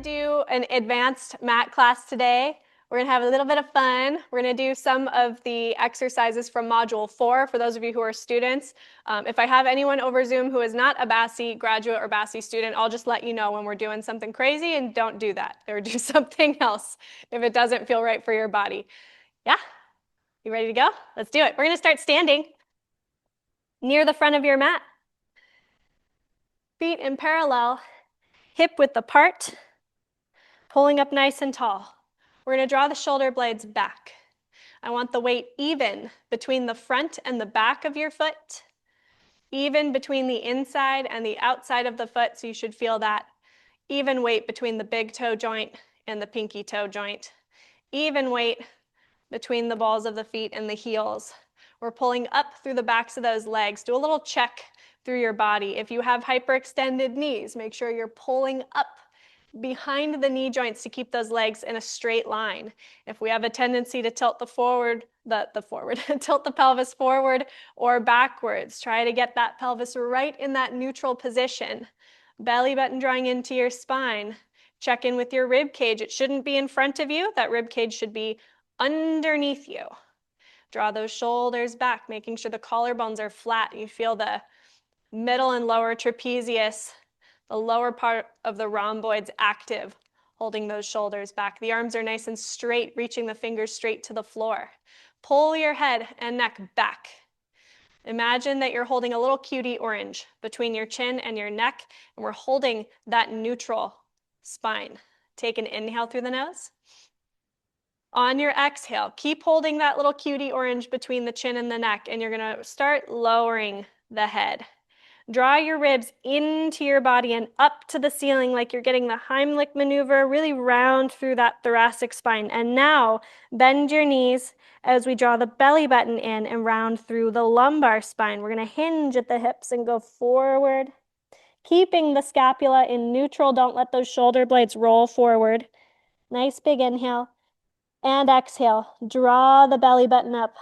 do an advanced mat class today. We're gonna have a little bit of fun. We're gonna do some of the exercises from Module 4 for those of you who are students. If I have anyone over Zoom who is not a BASI graduate or BASI student, I'll just let you know when we're doing something crazy and don't do that or do something else if it doesn't feel right for your body. Yeah? You ready to go? Let's do it. We're gonna start standing near the front of your mat. Feet in parallel, hip width apart, pulling up nice and tall. We're going to draw the shoulder blades back. I want the weight even between the front and the back of your foot, even between the inside and the outside of the foot, so you should feel that. Even weight between the big toe joint and the pinky toe joint. Even weight between the balls of the feet and the heels. We're pulling up through the backs of those legs. Do a little check through your body. If you have hyperextended knees, make sure you're pulling up behind the knee joints to keep those legs in a straight line. If we have a tendency to tilt the tilt the pelvis forward or backwards, try to get that pelvis right in that neutral position. Belly button drawing into your spine. Check in with your rib cage. It shouldn't be in front of you. That rib cage should be underneath you. Draw those shoulders back, making sure the collarbones are flat. You feel the middle and lower trapezius, the lower part of the rhomboids active, holding those shoulders back. The arms are nice and straight, reaching the fingers straight to the floor. Pull your head and neck back. Imagine that you're holding a little cutie orange between your chin and your neck, and we're holding that neutral spine. Take an inhale through the nose. On your exhale, keep holding that little cutie orange between the chin and the neck, and you're gonna start lowering the head. Draw your ribs into your body and up to the ceiling like you're getting the Heimlich maneuver, really round through that thoracic spine. And now bend your knees as we draw the belly button in and round through the lumbar spine. We're gonna hinge at the hips and go forward, keeping the scapula in neutral. Don't let those shoulder blades roll forward. Nice big inhale and exhale. Draw the belly button up,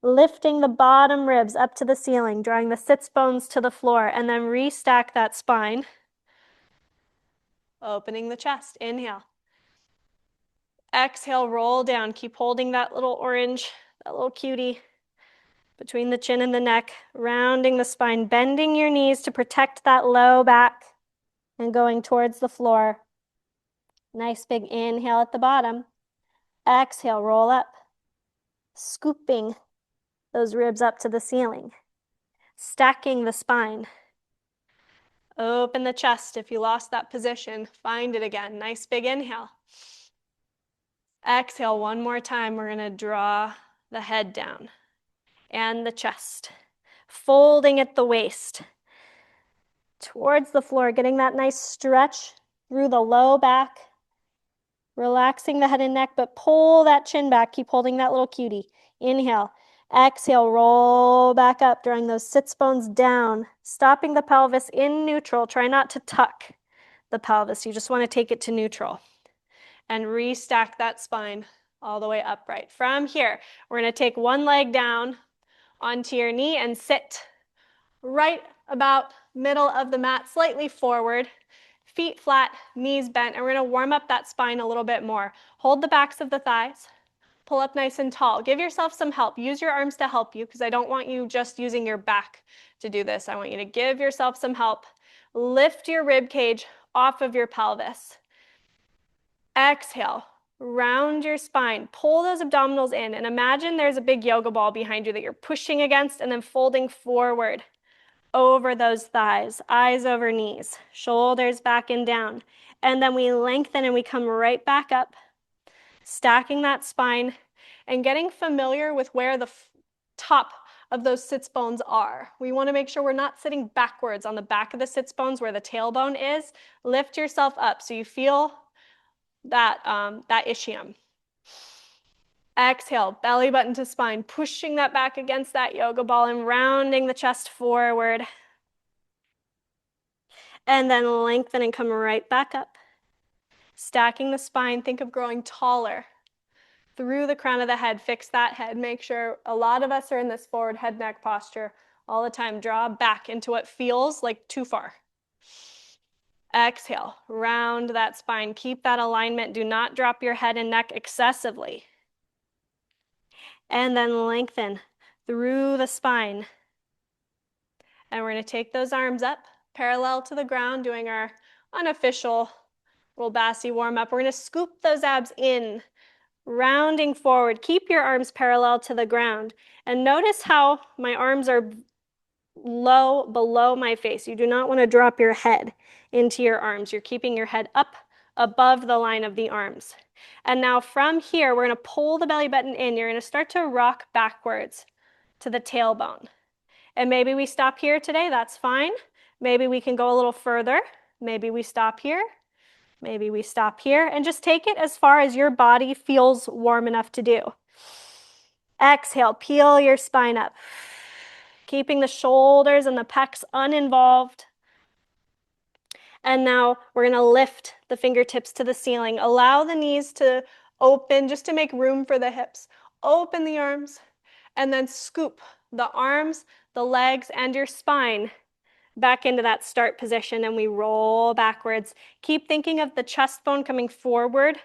lifting the bottom ribs up to the ceiling, drawing the sits bones to the floor, and then restack that spine. Opening the chest, inhale. Exhale, roll down. Keep holding that little orange, that little cutie between the chin and the neck, rounding the spine, bending your knees to protect that low back and going towards the floor. Nice big inhale at the bottom. Exhale, roll up, scooping those ribs up to the ceiling, stacking the spine. Open the chest. If you lost that position, find it again. Nice big inhale. Exhale one more time. We're going to draw the head down and the chest, folding at the waist towards the floor, getting that nice stretch through the low back, relaxing the head and neck, but pull that chin back. Keep holding that little cutie. Inhale. Exhale, roll back up, drawing those sits bones down, stopping the pelvis in neutral. Try not to tuck the pelvis. You just want to take it to neutral. And restack that spine all the way upright. From here, we're going to take one leg down onto your knee and sit right about middle of the mat, slightly forward. Feet flat, knees bent, and we're going to warm up that spine a little bit more. Hold the backs of the thighs. Pull up nice and tall. Give yourself some help. Use your arms to help you because I don't want you just using your back to do this. I want you to give yourself some help. Lift your rib cage off of your pelvis. Exhale, round your spine. Pull those abdominals in and imagine there's a big yoga ball behind you that you're pushing against and then folding forward over those thighs, eyes over knees, shoulders back and down. And then we lengthen and we come right back up, stacking that spine and getting familiar with where the top of those sits bones are. We want to make sure we're not sitting backwards on the back of the sits bones where the tailbone is. Lift yourself up so you feel that ischium. Exhale, belly button to spine, pushing that back against that yoga ball and rounding the chest forward. And then lengthen and come right back up. Stacking the spine, think of growing taller through the crown of the head. Fix that head. Make sure a lot of us are in this forward head neck posture all the time. Draw back into what feels like too far. Exhale, round that spine. Keep that alignment. Do not drop your head and neck excessively. And then lengthen through the spine. And we're going to take those arms up, parallel to the ground, doing our unofficial little BASI warm up. We're going to scoop those abs in, rounding forward. Keep your arms parallel to the ground. And notice how my arms are low below my face. You do not want to drop your head into your arms. You're keeping your head up above the line of the arms. And now from here, we're going to pull the belly button in. You're going to start to rock backwards to the tailbone. And maybe we stop here today, that's fine. Maybe we can go a little further. Maybe we stop here. Maybe we stop here, and just take it as far as your body feels warm enough to do. Exhale, peel your spine up, keeping the shoulders and the pecs uninvolved. And now we're going to lift the fingertips to the ceiling. Allow the knees to open just to make room for the hips. Open the arms, and then scoop the arms, the legs, and your spine back into that start position, and we roll backwards. Keep thinking of the chest bone coming forward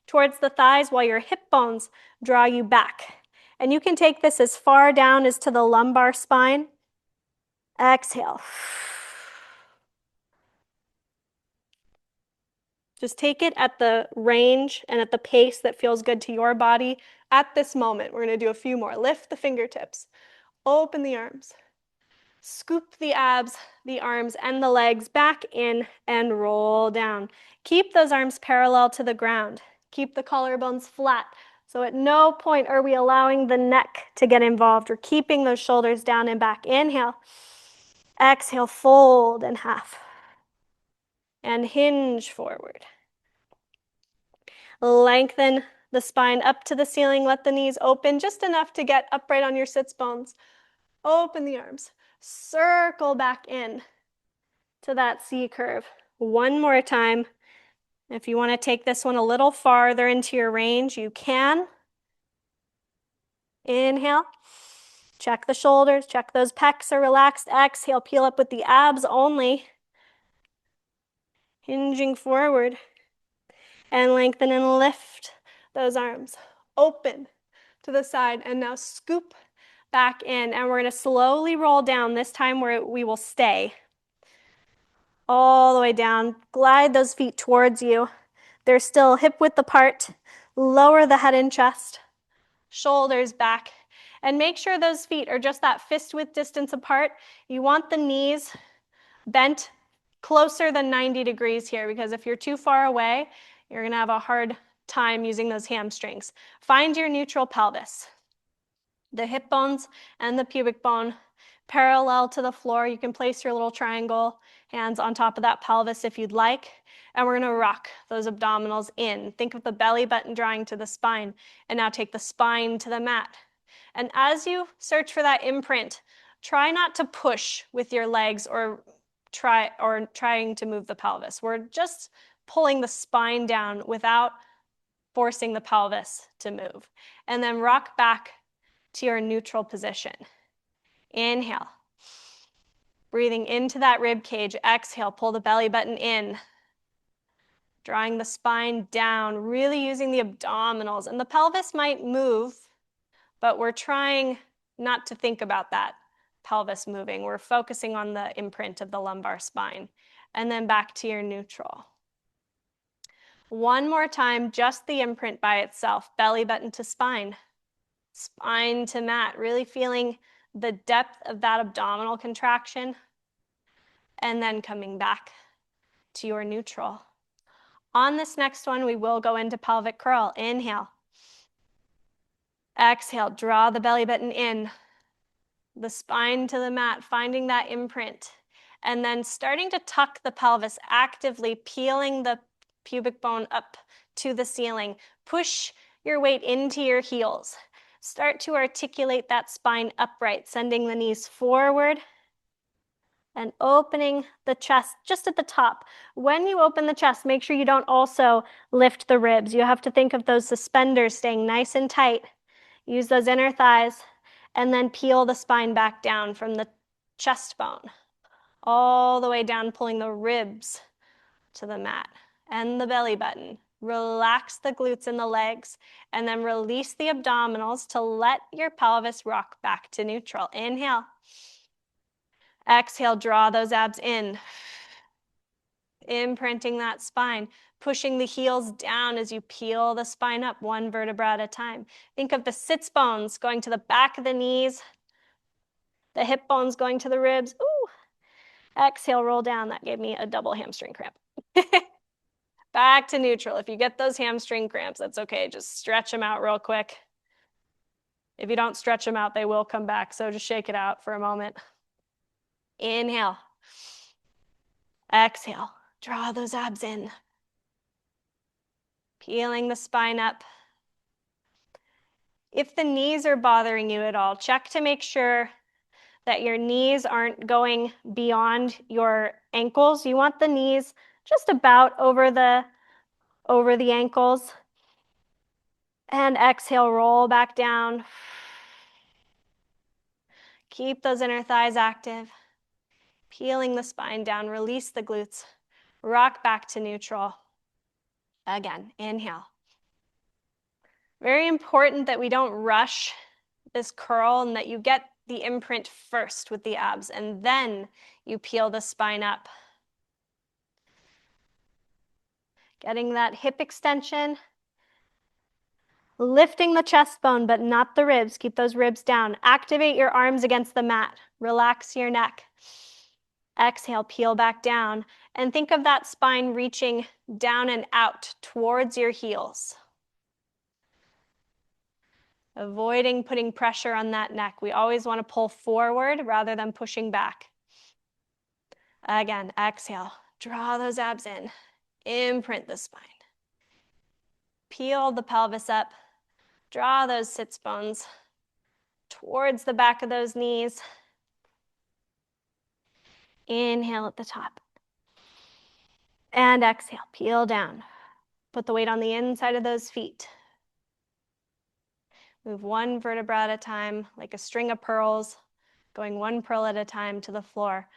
towards the thighs while your hip bones draw you back. And you can take this as far down as to the lumbar spine. Exhale. Just take it at the range and at the pace that feels good to your body at this moment. We're going to do a few more. Lift the fingertips. Open the arms. Scoop the abs, the arms, and the legs back in and roll down. Keep those arms parallel to the ground. Keep the collarbones flat. So at no point are we allowing the neck to get involved. We're keeping those shoulders down and back. Inhale. Exhale, fold in half. And hinge forward. Lengthen the spine up to the ceiling. Let the knees open just enough to get upright on your sits bones. Open the arms. Circle back in to that C curve. One more time. If you want to take this one a little farther into your range, you can. Inhale. Check the shoulders. Check those pecs are relaxed. Exhale. Peel up with the abs only. Hinging forward. And lengthen and lift those arms. Open to the side. And now scoop back in. And we're going to slowly roll down. This time we will stay all the way down. Glide those feet towards you. They're still hip width apart. Lower the head and chest. Shoulders back. And make sure those feet are just that fist width distance apart. You want the knees bent closer than 90 degrees here, because if you're too far away, you're going to have a hard time using those hamstrings. Find your neutral pelvis. The hip bones and the pubic bone parallel to the floor. You can place your little triangle hands on top of that pelvis if you'd like. And we're going to rock those abdominals in. Think of the belly button drawing to the spine. And now take the spine to the mat. And as you search for that imprint, try not to push with your legs or trying to move the pelvis. We're just pulling the spine down without forcing the pelvis to move. And then rock back to your neutral position. Inhale. Breathing into that rib cage. Exhale, pull the belly button in. Drawing the spine down, really using the abdominals. And the pelvis might move, but we're trying not to think about that pelvis moving. We're focusing on the imprint of the lumbar spine. And then back to your neutral. One more time, just the imprint by itself. Belly button to spine. Spine to mat. Really feeling the depth of that abdominal contraction. And then coming back to your neutral. On this next one, we will go into pelvic curl. Inhale. Exhale, draw the belly button in. The spine to the mat, finding that imprint. And then starting to tuck the pelvis, actively peeling the pubic bone up to the ceiling. Push your weight into your heels. Start to articulate that spine upright, sending the knees forward and opening the chest just at the top. When you open the chest, make sure you don't also lift the ribs. You have to think of those suspenders staying nice and tight. Use those inner thighs, and then peel the spine back down from the chest bone, all the way down, pulling the ribs to the mat and the belly button. Relax the glutes and the legs, and then release the abdominals to let your pelvis rock back to neutral. Inhale. Exhale, draw those abs in. Imprinting that spine, pushing the heels down as you peel the spine up one vertebra at a time. Think of the sits bones going to the back of the knees, the hip bones going to the ribs. Ooh. Exhale, roll down. That gave me a double hamstring cramp. Back to neutral. If you get those hamstring cramps, that's okay. Just stretch them out real quick. If you don't stretch them out, they will come back. So just shake it out for a moment. Inhale. Exhale. Draw those abs in. Peeling the spine up. If the knees are bothering you at all, check to make sure that your knees aren't going beyond your ankles. You want the knees just about over the ankles. And exhale, roll back down. Keep those inner thighs active. Peeling the spine down, release the glutes. Rock back to neutral. Again, inhale. Very important that we don't rush this curl and that you get the imprint first with the abs, and then you peel the spine up. Getting that hip extension. Lifting the chest bone, but not the ribs. Keep those ribs down. Activate your arms against the mat. Relax your neck. Exhale, peel back down. And think of that spine reaching down and out towards your heels. Avoiding putting pressure on that neck. We always want to pull forward rather than pushing back. Again, exhale. Draw those abs in. Imprint the spine. Peel the pelvis up. Draw those sits bones towards the back of those knees. Inhale at the top. And exhale, peel down. Put the weight on the inside of those feet. Move one vertebra at a time, like a string of pearls, going one pearl at a time to the floor.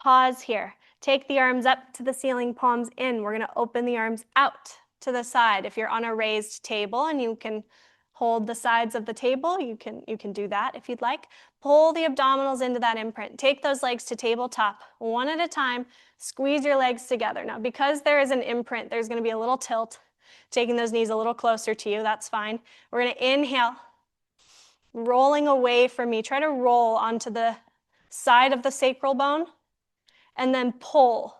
Pause here. Take the arms up to the ceiling, palms in. We're going to open the arms out to the side. If you're on a raised table and you can hold the sides of the table, you can do that if you'd like. Pull the abdominals into that imprint. Take those legs to tabletop, one at a time. Squeeze your legs together. Now, because there is an imprint, there's going to be a little tilt. Taking those knees a little closer to you, that's fine. We're going to inhale, rolling away from me. Try to roll onto the side of the sacral bone, and then pull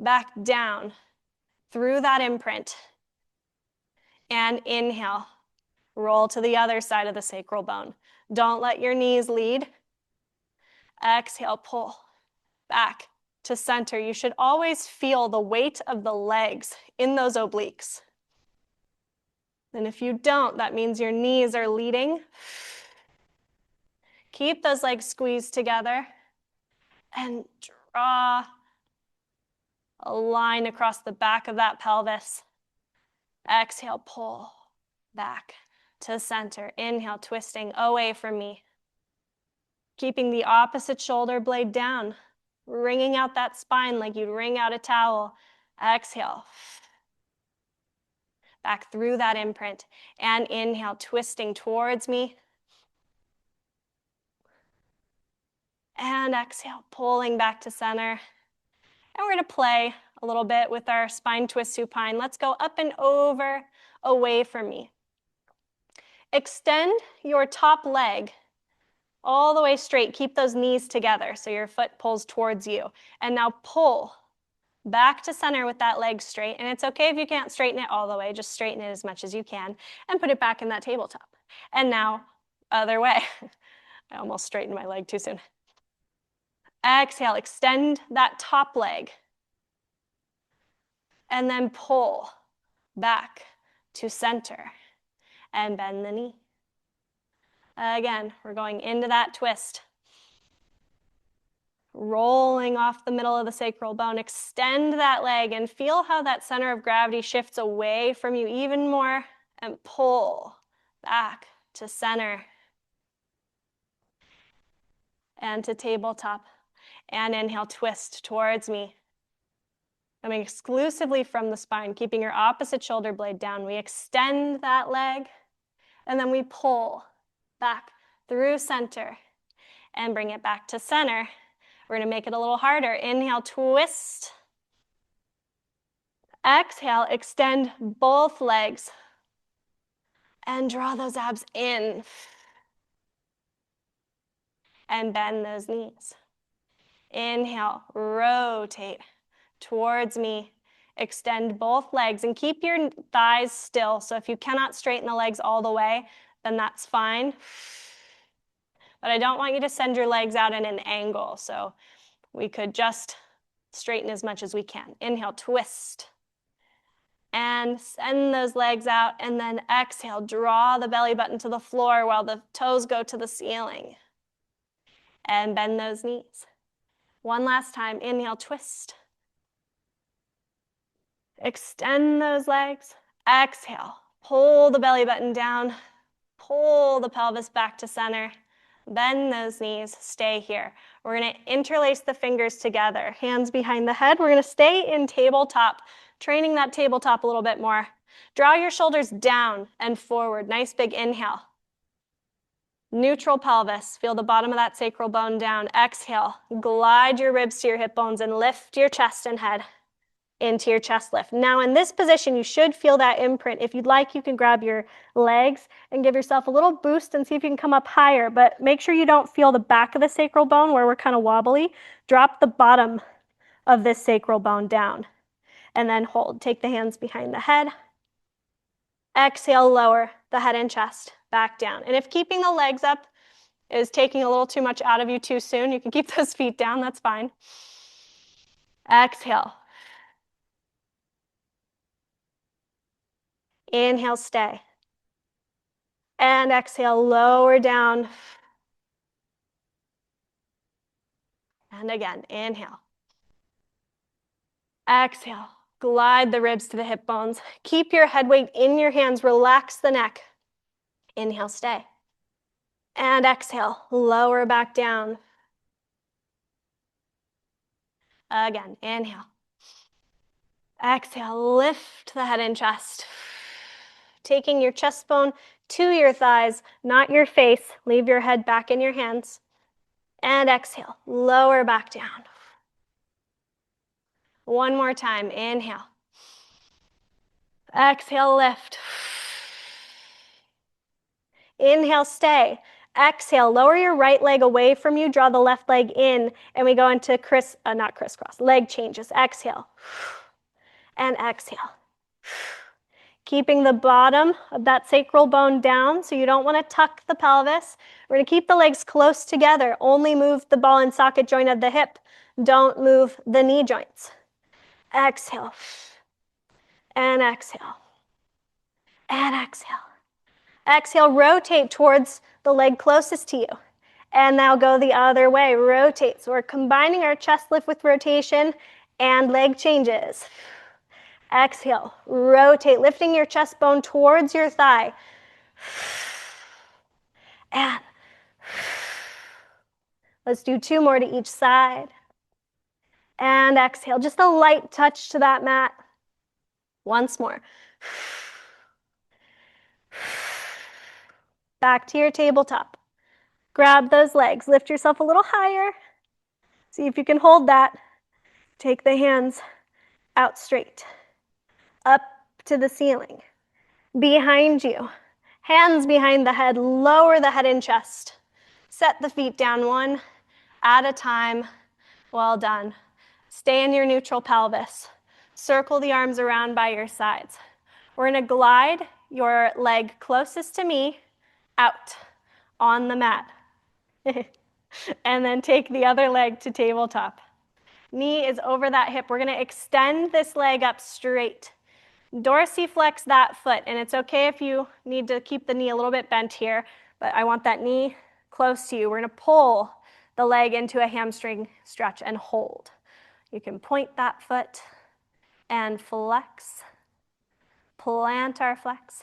back down through that imprint. And inhale, roll to the other side of the sacral bone. Don't let your knees lead. Exhale, pull back to center. You should always feel the weight of the legs in those obliques. And if you don't, that means your knees are leading. Keep those legs squeezed together and draw a line across the back of that pelvis. Exhale, pull back to center. Inhale, twisting away from me. Keeping the opposite shoulder blade down, wringing out that spine like you'd wring out a towel. Exhale. Back through that imprint. And inhale, twisting towards me. And exhale, pulling back to center. And we're going to play a little bit with our spine twist supine. Let's go up and over, away from me. Extend your top leg all the way straight. Keep those knees together so your foot pulls towards you. And now pull back to center with that leg straight. And it's okay if you can't straighten it all the way. Just straighten it as much as you can and put it back in that tabletop. And now, other way. I almost straightened my leg too soon. Exhale, extend that top leg. And then pull back to center and bend the knee. Again, we're going into that twist. Rolling off the middle of the sacral bone. Extend that leg and feel how that center of gravity shifts away from you even more and pull back to center and to tabletop. And inhale, twist towards me. Coming exclusively from the spine, keeping your opposite shoulder blade down. We extend that leg, and then we pull back through center and bring it back to center. We're gonna make it a little harder. Inhale, twist. Exhale, extend both legs and draw those abs in. And bend those knees. Inhale, rotate towards me. Extend both legs and keep your thighs still. So if you cannot straighten the legs all the way, then that's fine. But I don't want you to send your legs out in an angle. So we could just straighten as much as we can. Inhale, twist. And send those legs out. And then exhale, draw the belly button to the floor while the toes go to the ceiling. And bend those knees. One last time. Inhale, twist. Extend those legs. Exhale, pull the belly button down. Pull the pelvis back to center. Bend those knees, stay here. We're gonna interlace the fingers together, hands behind the head. We're gonna stay in tabletop, training that tabletop a little bit more. Draw your shoulders down and forward. Nice big inhale. Neutral pelvis, feel the bottom of that sacral bone down. Exhale, glide your ribs to your hip bones and lift your chest and head into your chest lift. Now in this position, you should feel that imprint. If you'd like, you can grab your legs and give yourself a little boost and see if you can come up higher, but make sure you don't feel the back of the sacral bone where we're kind of wobbly. Drop the bottom of this sacral bone down and then hold. Take the hands behind the head. Exhale, lower the head and chest back down. And if keeping the legs up is taking a little too much out of you too soon, you can keep those feet down, that's fine. Exhale. Inhale, stay. And exhale, lower down. And again, inhale. Exhale, glide the ribs to the hip bones. Keep your head weight in your hands, relax the neck. Inhale, stay. And exhale, lower back down. Again, inhale. Exhale, lift the head and chest. Taking your chest bone to your thighs, not your face. Leave your head back in your hands. And exhale, lower back down. One more time, inhale. Exhale, lift. Inhale, stay. Exhale, lower your right leg away from you, draw the left leg in, and we go into not crisscross, leg changes. Exhale, and exhale. Keeping the bottom of that sacral bone down, so you don't want to tuck the pelvis. We're going to keep the legs close together. Only move the ball and socket joint of the hip. Don't move the knee joints. Exhale, and exhale, and exhale. Exhale, rotate towards the leg closest to you. And now go the other way, rotate. So we're combining our chest lift with rotation and leg changes. Exhale, rotate, lifting your chest bone towards your thigh. And let's do 2 more to each side. And exhale, just a light touch to that mat. Once more. Back to your tabletop. Grab those legs, lift yourself a little higher. See if you can hold that. Take the hands out straight, up to the ceiling. Behind you, hands behind the head, lower the head and chest. Set the feet down one at a time. Well done. Stay in your neutral pelvis. Circle the arms around by your sides. We're gonna glide your leg closest to me out on the mat. And then take the other leg to tabletop. Knee is over that hip. We're gonna extend this leg up straight. Dorsiflex that foot, and it's okay if you need to keep the knee a little bit bent here, but I want that knee close to you. We're gonna pull the leg into a hamstring stretch and hold. You can point that foot and flex, plantar flex,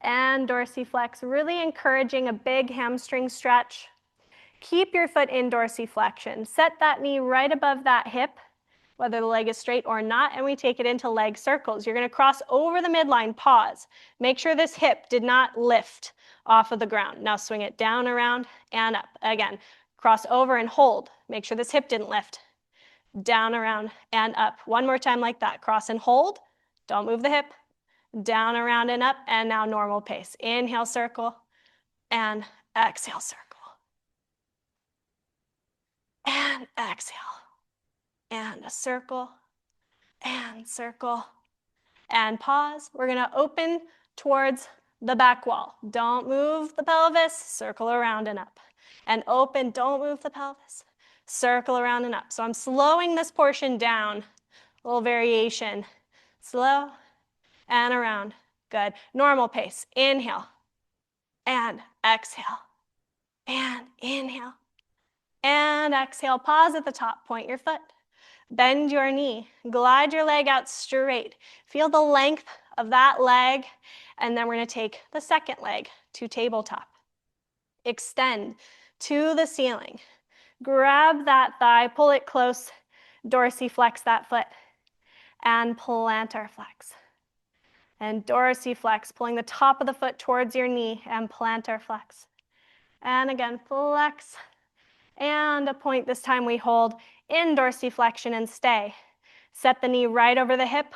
and dorsiflex, really encouraging a big hamstring stretch. Keep your foot in dorsiflexion. Set that knee right above that hip whether the leg is straight or not, and we take it into leg circles. You're gonna cross over the midline, pause. Make sure this hip did not lift off of the ground. Now swing it down, around, and up. Again, cross over and hold. Make sure this hip didn't lift. Down, around, and up. One more time like that. Cross and hold. Don't move the hip. Down, around, and up, and now normal pace. Inhale, circle, and exhale, circle. And exhale. And a circle, and circle, and pause. We're gonna open towards the back wall. Don't move the pelvis, circle around and up. And open, don't move the pelvis, circle around and up. So I'm slowing this portion down, a little variation. Slow and around, good. Normal pace, inhale, and exhale, and inhale, and exhale. Pause at the top, point your foot. Bend your knee, glide your leg out straight. Feel the length of that leg, and then we're gonna take the second leg to tabletop. Extend to the ceiling. Grab that thigh, pull it close, dorsiflex that foot, and plantar flex. And dorsiflex, pulling the top of the foot towards your knee, and plantar flex. And again, flex, and a point. This time we hold in dorsiflexion and stay. Set the knee right over the hip,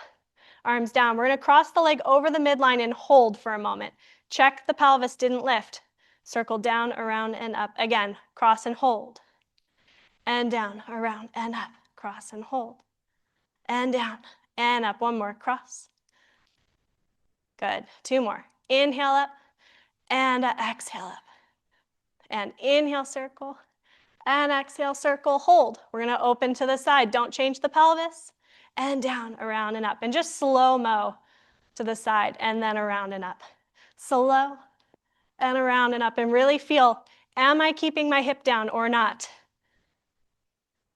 arms down. We're gonna cross the leg over the midline and hold for a moment. Check the pelvis didn't lift. Circle down, around, and up. Again, cross and hold. And down, around, and up. Cross and hold. And down, and up. One more, cross. Good, two more. Inhale up, and exhale up. And inhale, circle, and exhale, circle, hold. We're gonna open to the side. Don't change the pelvis. And down, around, and up. And just slow-mo to the side, and then around and up. Slow, and around and up. And really feel, am I keeping my hip down or not?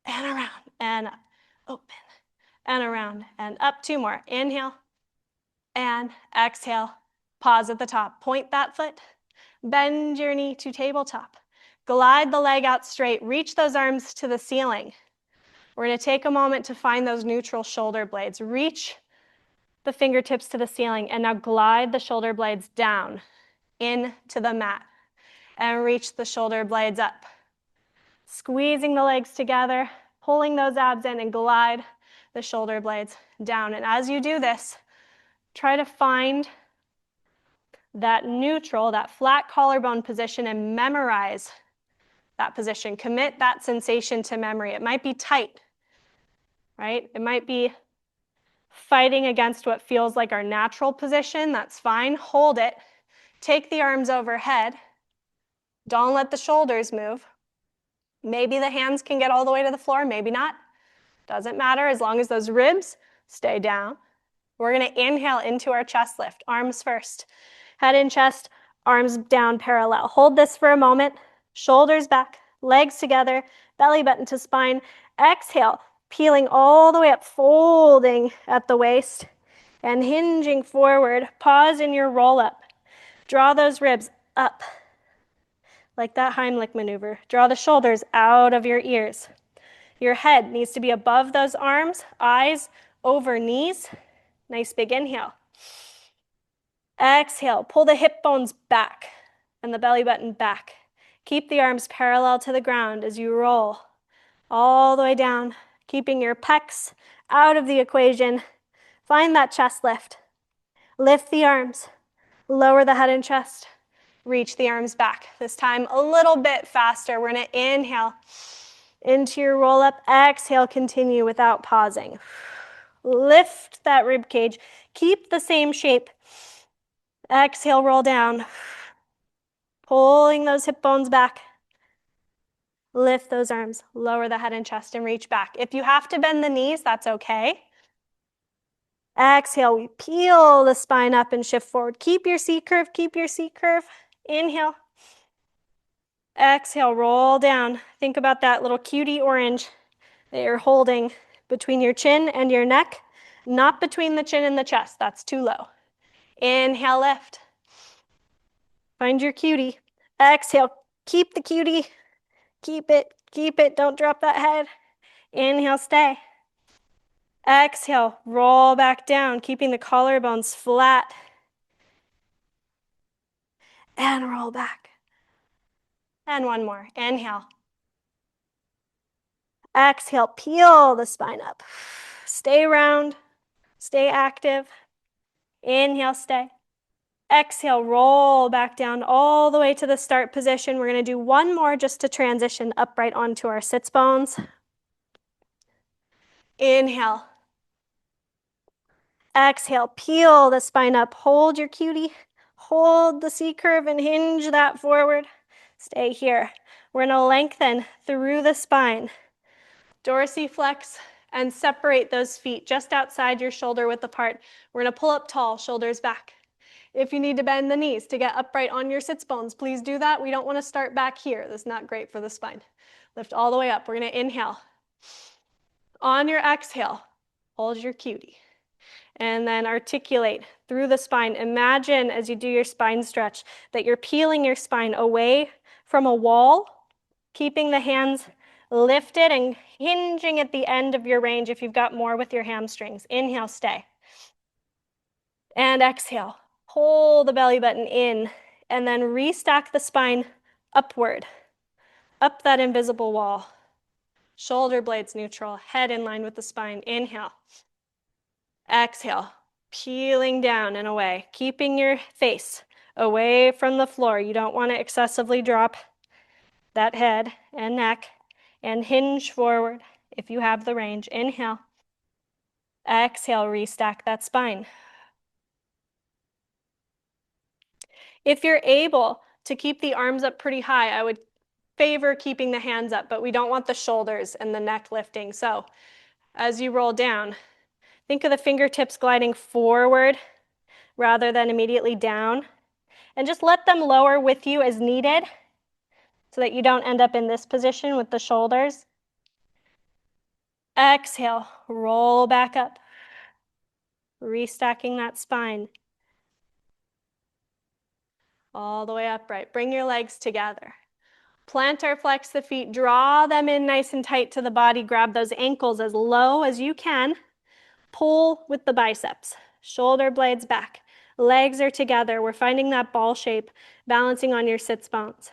And around, and up. Open, and around, and up. Two more. Inhale, and exhale. Pause at the top. Point that foot. Bend your knee to tabletop. Glide the leg out straight. Reach those arms to the ceiling. We're going to take a moment to find those neutral shoulder blades. Reach the fingertips to the ceiling, and now glide the shoulder blades down into the mat and reach the shoulder blades up. Squeezing the legs together, pulling those abs in, and glide the shoulder blades down. And as you do this, try to find that neutral, that flat collarbone position, and memorize that position. Commit that sensation to memory. It might be tight, right? It might be fighting against what feels like our natural position. That's fine. Hold it. Take the arms overhead. Don't let the shoulders move. Maybe the hands can get all the way to the floor, maybe not. Doesn't matter as long as those ribs stay down. We're going to inhale into our chest lift. Arms first. Head in chest, arms down parallel. Hold this for a moment. Shoulders back, legs together, belly button to spine. Exhale, peeling all the way up, folding at the waist and hinging forward. Pause in your roll up. Draw those ribs up like that Heimlich maneuver. Draw the shoulders out of your ears. Your head needs to be above those arms, eyes over knees. Nice big inhale. Exhale, pull the hip bones back and the belly button back. Keep the arms parallel to the ground as you roll all the way down, keeping your pecs out of the equation. Find that chest lift. Lift the arms, lower the head and chest, reach the arms back. This time a little bit faster. We're gonna inhale into your roll up. Exhale, continue without pausing. Lift that rib cage. Keep the same shape. Exhale, roll down. Pulling those hip bones back. Lift those arms, lower the head and chest, and reach back. If you have to bend the knees, that's okay. Exhale, we peel the spine up and shift forward. Keep your C curve, keep your C curve. Inhale. Exhale, roll down. Think about that little cutie orange that you're holding between your chin and your neck, not between the chin and the chest. That's too low. Inhale, lift. Find your cutie. Exhale, keep the cutie. Keep it, don't drop that head. Inhale, stay. Exhale, roll back down, keeping the collarbones flat. And roll back. And one more. Inhale. Exhale, peel the spine up. Stay round, stay active. Inhale, stay. Exhale, roll back down all the way to the start position. We're going to do one more just to transition upright onto our sits bones. Inhale. Exhale, peel the spine up. Hold your cutie. Hold the C curve and hinge that forward. Stay here. We're going to lengthen through the spine. Dorsiflex and separate those feet just outside your shoulder width apart. We're going to pull up tall, shoulders back. If you need to bend the knees to get upright on your sits bones, please do that. We don't want to start back here. That's not great for the spine. Lift all the way up. We're going to inhale. On your exhale, hold your cutie. And then articulate through the spine. Imagine as you do your spine stretch that you're peeling your spine away from a wall, keeping the hands lifted and hinging at the end of your range if you've got more with your hamstrings. Inhale, stay. And exhale. Pull the belly button in and then restack the spine upward, up that invisible wall. Shoulder blades neutral, head in line with the spine. Inhale. Exhale, peeling down and away, keeping your face away from the floor. You don't want to excessively drop that head and neck, and hinge forward if you have the range. Inhale. Exhale, restack that spine. If you're able to keep the arms up pretty high, I would favor keeping the hands up, but we don't want the shoulders and the neck lifting. So as you roll down, think of the fingertips gliding forward rather than immediately down. And just let them lower with you as needed so that you don't end up in this position with the shoulders. Exhale, roll back up, restacking that spine. All the way upright. Bring your legs together. Plantar flex the feet, draw them in nice and tight to the body. Grab those ankles as low as you can. Pull with the biceps. Shoulder blades back. Legs are together. We're finding that ball shape, balancing on your sits bones.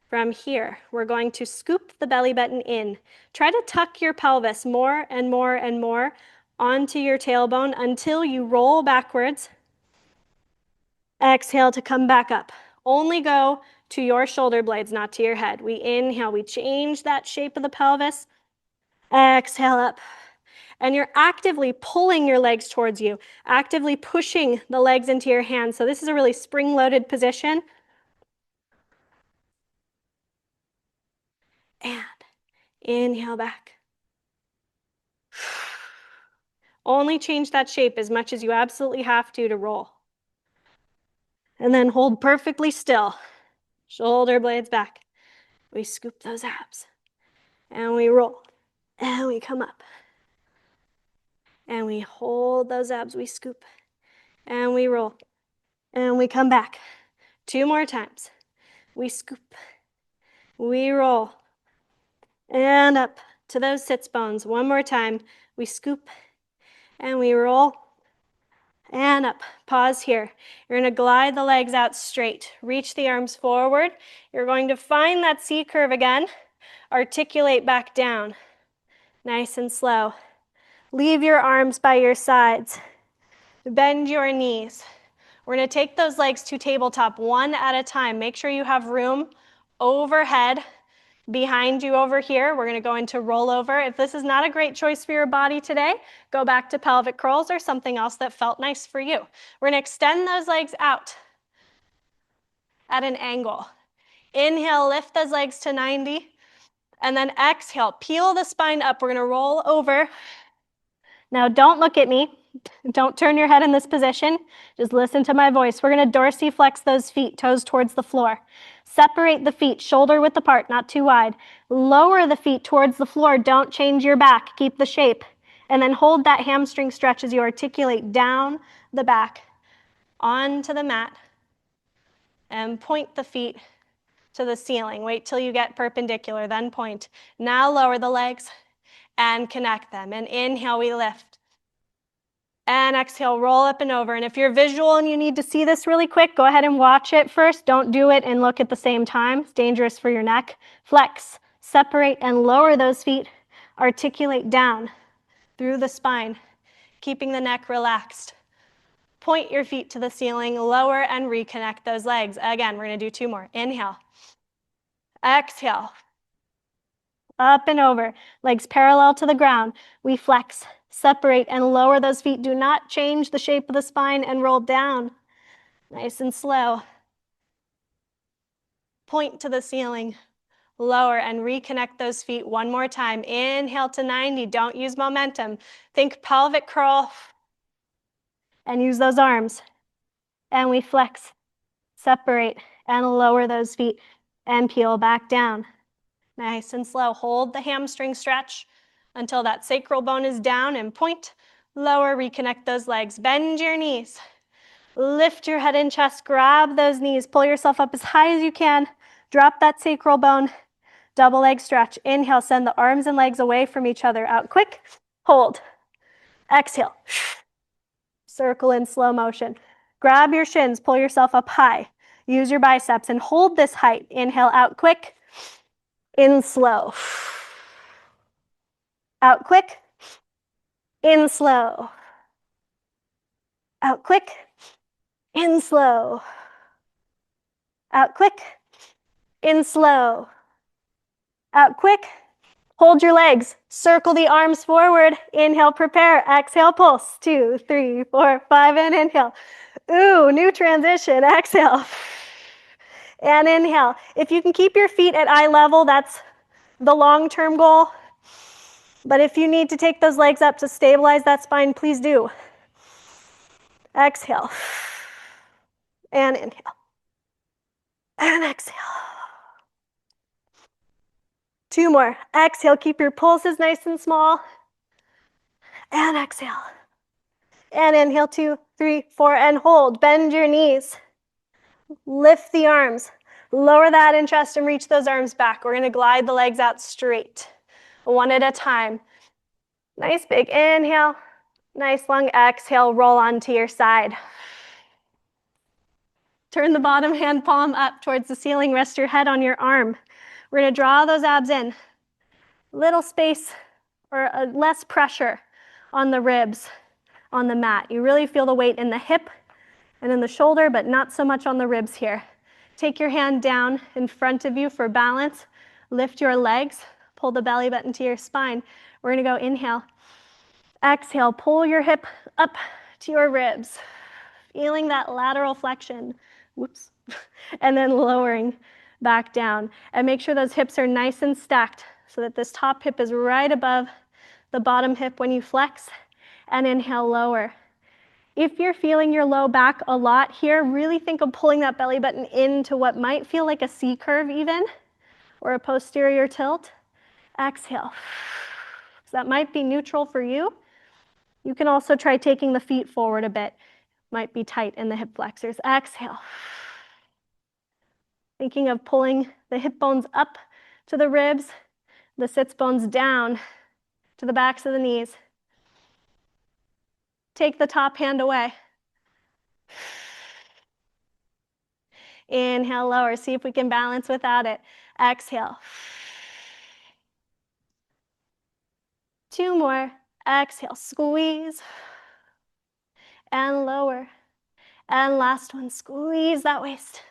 From here, we're going to scoop the belly button in. Try to tuck your pelvis more and more and more onto your tailbone until you roll backwards. Exhale to come back up. Only go to your shoulder blades, not to your head. We inhale, we change that shape of the pelvis. Exhale up. And you're actively pulling your legs towards you, actively pushing the legs into your hands. So this is a really spring-loaded position. And inhale back. Only change that shape as much as you absolutely have to roll. And then hold perfectly still. Shoulder blades back. We scoop those abs. And we roll. And we come up. And we hold those abs. We scoop. And we roll. And we come back. 2 more times. We scoop. We roll. And up to those sits bones. 1 more time. We scoop. And we roll. And up. Pause here. You're going to glide the legs out straight. Reach the arms forward. You're going to find that C curve again. Articulate back down. Nice and slow. Leave your arms by your sides. Bend your knees. We're going to take those legs to tabletop one at a time. Make sure you have room overhead behind you over here. We're going to go into rollover. If this is not a great choice for your body today, go back to pelvic curls or something else that felt nice for you. We're going to extend those legs out at an angle. Inhale, lift those legs to 90. And then exhale, peel the spine up. We're going to roll over. Now don't look at me. Don't turn your head in this position. Just listen to my voice. We're going to dorsiflex those feet, toes towards the floor. Separate the feet, shoulder width apart, not too wide. Lower the feet towards the floor. Don't change your back. Keep the shape. And then hold that hamstring stretch as you articulate down the back onto the mat. And point the feet to the ceiling. Wait till you get perpendicular, then point. Now lower the legs and connect them. And inhale, we lift. And exhale, roll up and over. And if you're visual and you need to see this really quick, go ahead and watch it first. Don't do it and look at the same time. It's dangerous for your neck. Flex, separate and lower those feet. Articulate down through the spine, keeping the neck relaxed. Point your feet to the ceiling, lower and reconnect those legs. Again, we're gonna do 2 more. Inhale, exhale, up and over, legs parallel to the ground. We flex, separate and lower those feet. Do not change the shape of the spine and roll down. Nice and slow. Point to the ceiling, lower and reconnect those feet 1 more time. Inhale to 90, don't use momentum. Think pelvic curl and use those arms. And we flex, separate and lower those feet and peel back down. Nice and slow. Hold the hamstring stretch until that sacral bone is down and point, lower, reconnect those legs. Bend your knees. Lift your head and chest, grab those knees, pull yourself up as high as you can. Drop that sacral bone, double leg stretch. Inhale, send the arms and legs away from each other. Out quick, hold. Exhale. Circle in slow motion. Grab your shins, pull yourself up high. Use your biceps and hold this height. Inhale, out quick, in slow. Out quick, in slow. Out quick, in slow. Out quick, in slow. Out quick, hold your legs. Circle the arms forward. Inhale, prepare. Exhale, pulse. 2, 3, 4, 5, and inhale. Ooh, new transition. Exhale. And inhale. If you can keep your feet at eye level, that's the long-term goal. But if you need to take those legs up to stabilize that spine, please do. Exhale. And inhale. And exhale. 2 more. Exhale, keep your pulses nice and small. And exhale. And inhale, 2, 3, 4, and hold. Bend your knees. Lift the arms. Lower that in chest and reach those arms back. We're gonna glide the legs out straight, 1 at a time. Nice big inhale. Nice long exhale, roll onto your side. Turn the bottom hand palm up towards the ceiling, rest your head on your arm. We're gonna draw those abs in. Little space or less pressure on the ribs, on the mat. You really feel the weight in the hip and in the shoulder, but not so much on the ribs here. Take your hand down in front of you for balance. Lift your legs, pull the belly button to your spine. We're gonna go inhale. Exhale, pull your hip up to your ribs, feeling that lateral flexion. Whoops. And then lowering back down. And make sure those hips are nice and stacked so that this top hip is right above the bottom hip when you flex. And inhale, lower. If you're feeling your low back a lot here, really think of pulling that belly button into what might feel like a C curve even, or a posterior tilt. Exhale. So that might be neutral for you. You can also try taking the feet forward a bit. Might be tight in the hip flexors. Exhale. Thinking of pulling the hip bones up to the ribs, the sits bones down to the backs of the knees. Take the top hand away. Inhale, lower. See if we can balance without it. Exhale. 2 more. Exhale, squeeze. And lower. And last one, squeeze that waist.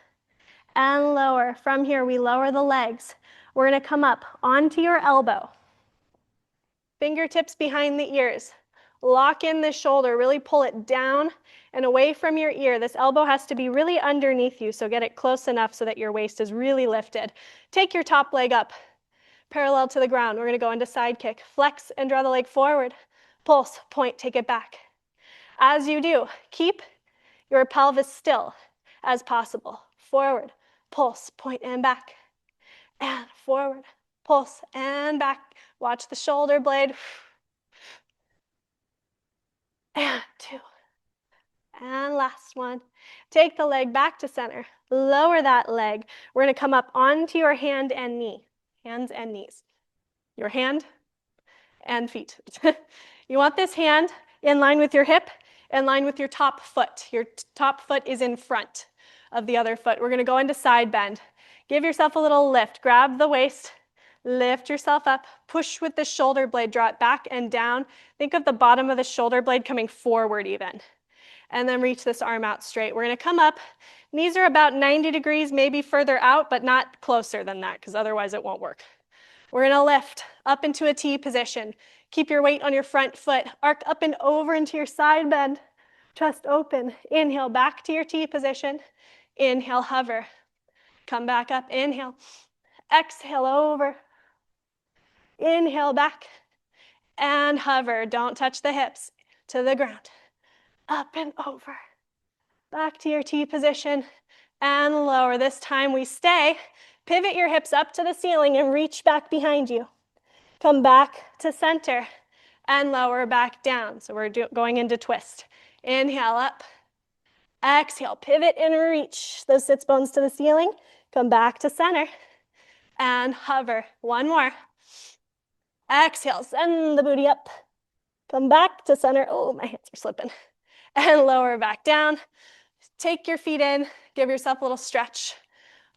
And lower. From here, we lower the legs. We're gonna come up onto your elbow. Fingertips behind the ears. Lock in the shoulder, really pull it down and away from your ear. This elbow has to be really underneath you, so get it close enough so that your waist is really lifted. Take your top leg up, parallel to the ground. We're gonna go into side kick. Flex and draw the leg forward. Pulse, point, take it back. As you do, keep your pelvis still as possible. Forward, pulse, point, and back. And forward, pulse, and back. Watch the shoulder blade. And 2. And last one. Take the leg back to center. Lower that leg. We're gonna come up onto your hand and knee. Hands and knees. Your hand and feet. You want this hand in line with your hip. in line with your top foot. Your top foot is in front of the other foot. We're gonna go into side bend. Give yourself a little lift. Grab the waist, lift yourself up, push with the shoulder blade, draw it back and down. Think of the bottom of the shoulder blade coming forward even. And then reach this arm out straight. We're gonna come up. Knees are about 90 degrees, maybe further out, but not closer than that, because otherwise it won't work. We're gonna lift up into a T position. Keep your weight on your front foot. Arc up and over into your side bend. Chest open. Inhale, back to your T position. Inhale, hover. Come back up, inhale. Exhale, over. Inhale, back. And hover. Don't touch the hips. To the ground. Up and over. Back to your T position. And lower. This time we stay. Pivot your hips up to the ceiling and reach back behind you. Come back to center. And lower back down. So we're going into twist. Inhale, up. Exhale, pivot and reach those sits bones to the ceiling. Come back to center and hover. One more. Exhale, send the booty up. Come back to center. Oh, my hands are slipping. And lower back down. Take your feet in. Give yourself a little stretch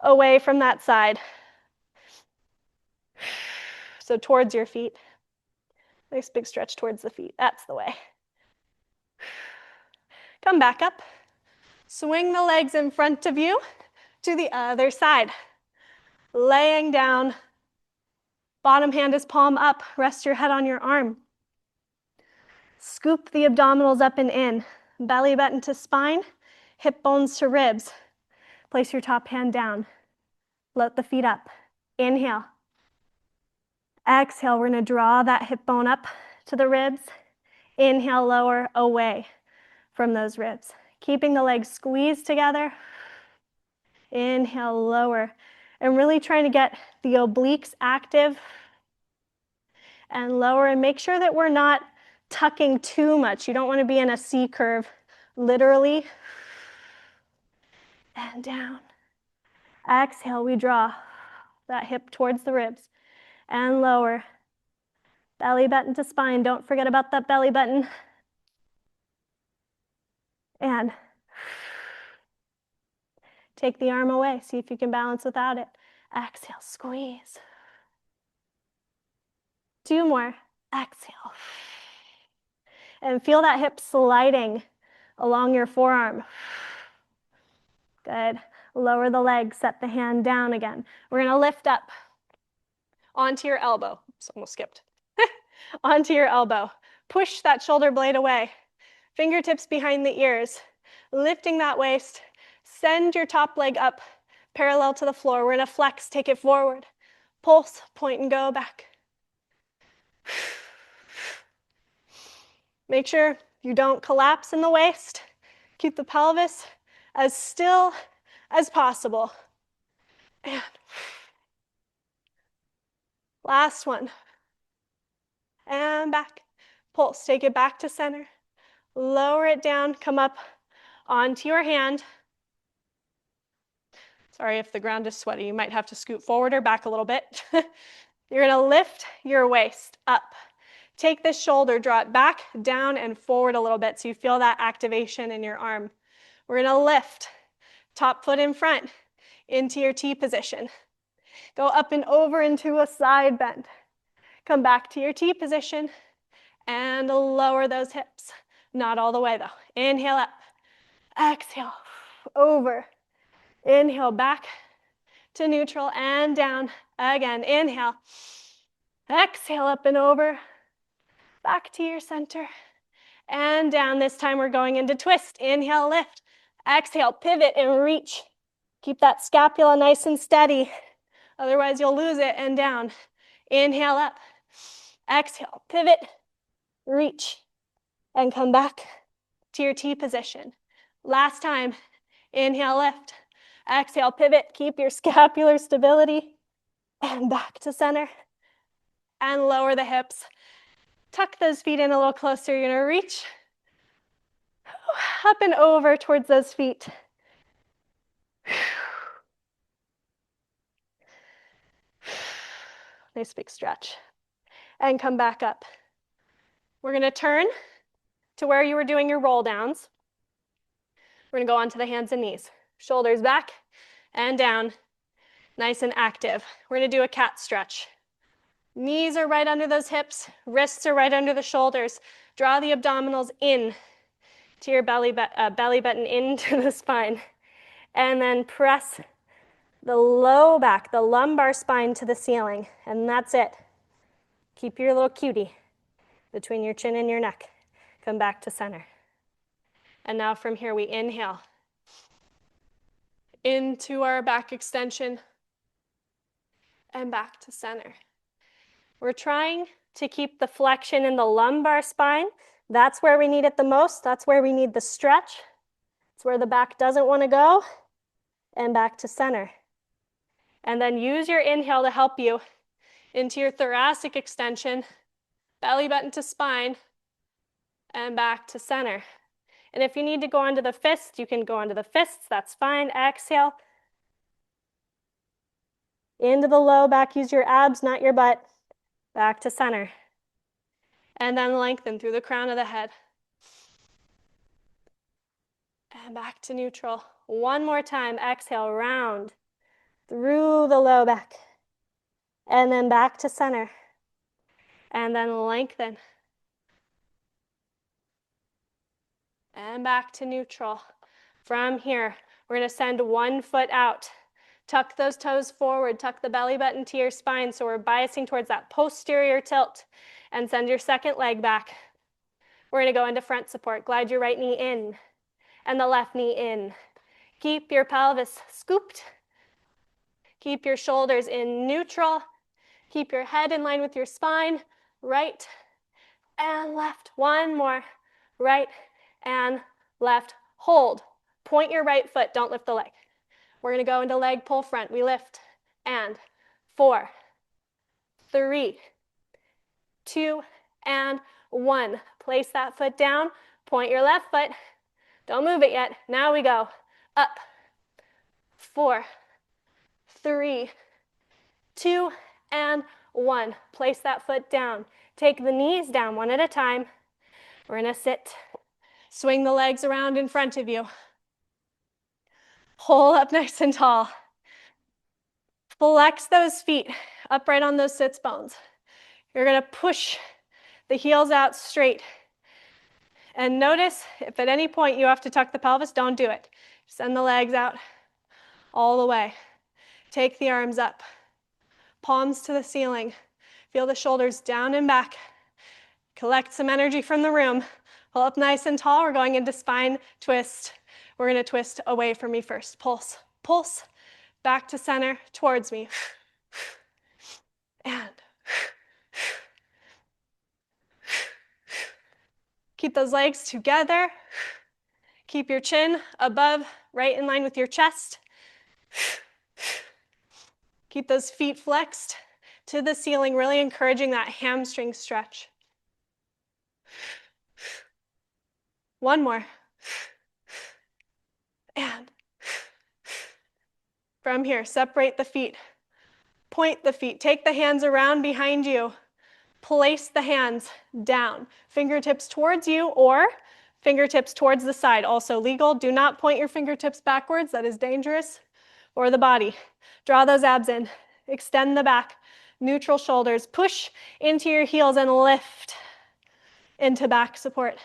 away from that side. So towards your feet. Nice big stretch towards the feet. That's the way. Come back up. Swing the legs in front of you to the other side. Laying down. Bottom hand is palm up. Rest your head on your arm. Scoop the abdominals up and in. Belly button to spine. Hip bones to ribs. Place your top hand down. Float the feet up. Inhale. Exhale, we're gonna draw that hip bone up to the ribs. Inhale, lower, away from those ribs. Keeping the legs squeezed together. Inhale, lower. And really trying to get the obliques active. And lower, and make sure that we're not tucking too much. You don't want to be in a C curve, literally. And down. Exhale, we draw that hip towards the ribs. And lower. Belly button to spine. Don't forget about that belly button. And take the arm away. See if you can balance without it. Exhale, squeeze. 2 more. Exhale. And feel that hip sliding along your forearm. Good. Lower the leg, set the hand down again. We're gonna lift up onto your elbow. Oops, almost skipped. Onto your elbow. Push that shoulder blade away. Fingertips behind the ears. Lifting that waist. Send your top leg up parallel to the floor. We're gonna flex, take it forward. Pulse, point and go back. Make sure you don't collapse in the waist. Keep the pelvis as still as possible. And last one. And back. Pulse, take it back to center. Lower it down, come up onto your hand. Sorry if the ground is sweaty, you might have to scoot forward or back a little bit. You're gonna lift your waist up. Take this shoulder, draw it back, down, and forward a little bit so you feel that activation in your arm. We're gonna lift, top foot in front, into your T position. Go up and over into a side bend. Come back to your T position and lower those hips. Not all the way though. Inhale up, exhale, over. Inhale back to neutral and down. Again, inhale, exhale up and over. Back to your center and down. This time we're going into twist. Inhale, lift. Exhale, pivot and reach. Keep that scapula nice and steady. Otherwise you'll lose it, and down. Inhale up. Exhale, pivot, reach, and come back to your T position. Last time. Inhale, lift. Exhale, pivot. Keep your scapular stability. And back to center. And lower the hips. Tuck those feet in a little closer. You're gonna reach up and over towards those feet. Nice big stretch. And come back up. We're gonna turn to where you were doing your roll downs. We're gonna go onto the hands and knees. Shoulders back and down, nice and active. We're gonna do a cat stretch. Knees are right under those hips, wrists are right under the shoulders. Draw the abdominals in to your belly button into the spine. And then press the low back, the lumbar spine to the ceiling. And that's it. Keep your little cutie between your chin and your neck. Come back to center. And now from here we inhale into our back extension and back to center. We're trying to keep the flexion in the lumbar spine. That's where we need it the most. That's where we need the stretch. It's where the back doesn't want to go. And back to center. And then use your inhale to help you into your thoracic extension, belly button to spine, and back to center. And if you need to go onto the fists, you can go onto the fists, that's fine. Exhale. Into the low back, use your abs, not your butt. Back to center. And then lengthen through the crown of the head. And back to neutral. One more time, exhale, round through the low back. And then back to center. And then lengthen. And back to neutral. From here, we're going to send one foot out. Tuck those toes forward, tuck the belly button to your spine so we're biasing towards that posterior tilt. And send your second leg back. We're going to go into front support. Glide your right knee in and the left knee in. Keep your pelvis scooped. Keep your shoulders in neutral. Keep your head in line with your spine. Right and left. One more. Right and left. Hold. Point your right foot. Don't lift the leg. We're going to go into leg pull front. We lift. And 4, 3, 2, and 1. Place that foot down. Point your left foot. Don't move it yet. Now we go. Up. 4, 3, 2, and 1. Place that foot down. Take the knees down one at a time. We're going to sit. Swing the legs around in front of you. Pull up nice and tall. Flex those feet upright on those sits bones. You're going to push the heels out straight. And notice if at any point you have to tuck the pelvis, don't do it. Send the legs out all the way. Take the arms up. Palms to the ceiling. Feel the shoulders down and back. Collect some energy from the room. Pull up nice and tall. We're going into spine twist. We're going to twist away from me first. Pulse, pulse, back to center, towards me. And keep those legs together. Keep your chin above, right in line with your chest. Keep those feet flexed to the ceiling, really encouraging that hamstring stretch. One more. And from here, separate the feet. Point the feet. Take the hands around behind you. Place the hands down. Fingertips towards you or fingertips towards the side. Also legal. Do not point your fingertips backwards. That is dangerous. Or the body. Draw those abs in. Extend the back. Neutral shoulders. Push into your heels and lift into back support.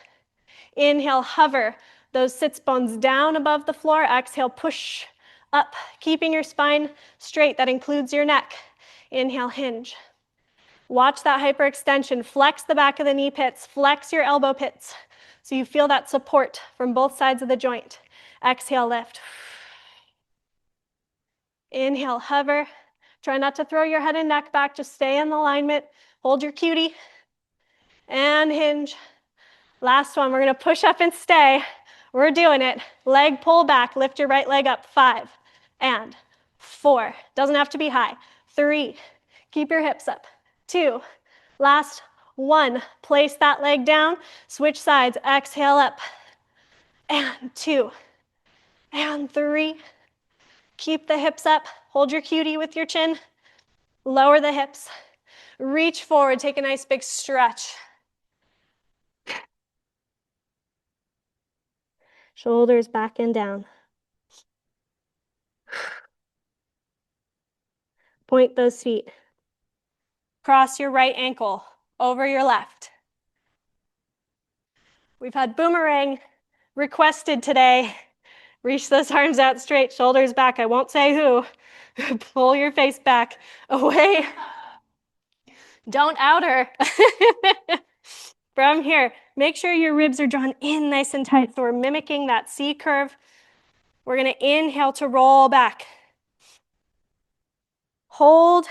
Inhale, hover those sits bones down above the floor. Exhale, push up, keeping your spine straight. That includes your neck. Inhale, hinge. Watch that hyperextension. Flex the back of the knee pits. Flex your elbow pits so you feel that support from both sides of the joint. Exhale, lift. Inhale, hover. Try not to throw your head and neck back. Just stay in alignment. Hold your cutie. And hinge. Last one. We're going to push up and stay. We're doing it. Leg pull back. Lift your right leg up. 5 and 4. Doesn't have to be high. 3. Keep your hips up. 2. Last 1. Place that leg down. Switch sides. Exhale up. And 2. And 3. Keep the hips up. Hold your cutie with your chin. Lower the hips. Reach forward. Take a nice big stretch. Shoulders back and down. Point those feet. Cross your right ankle over your left. We've had boomerang requested today. Reach those arms out straight, shoulders back. I won't say who. Pull your face back, away. Don't out her. From here, make sure your ribs are drawn in nice and tight. So we're mimicking that C curve. We're gonna inhale to roll back. Hold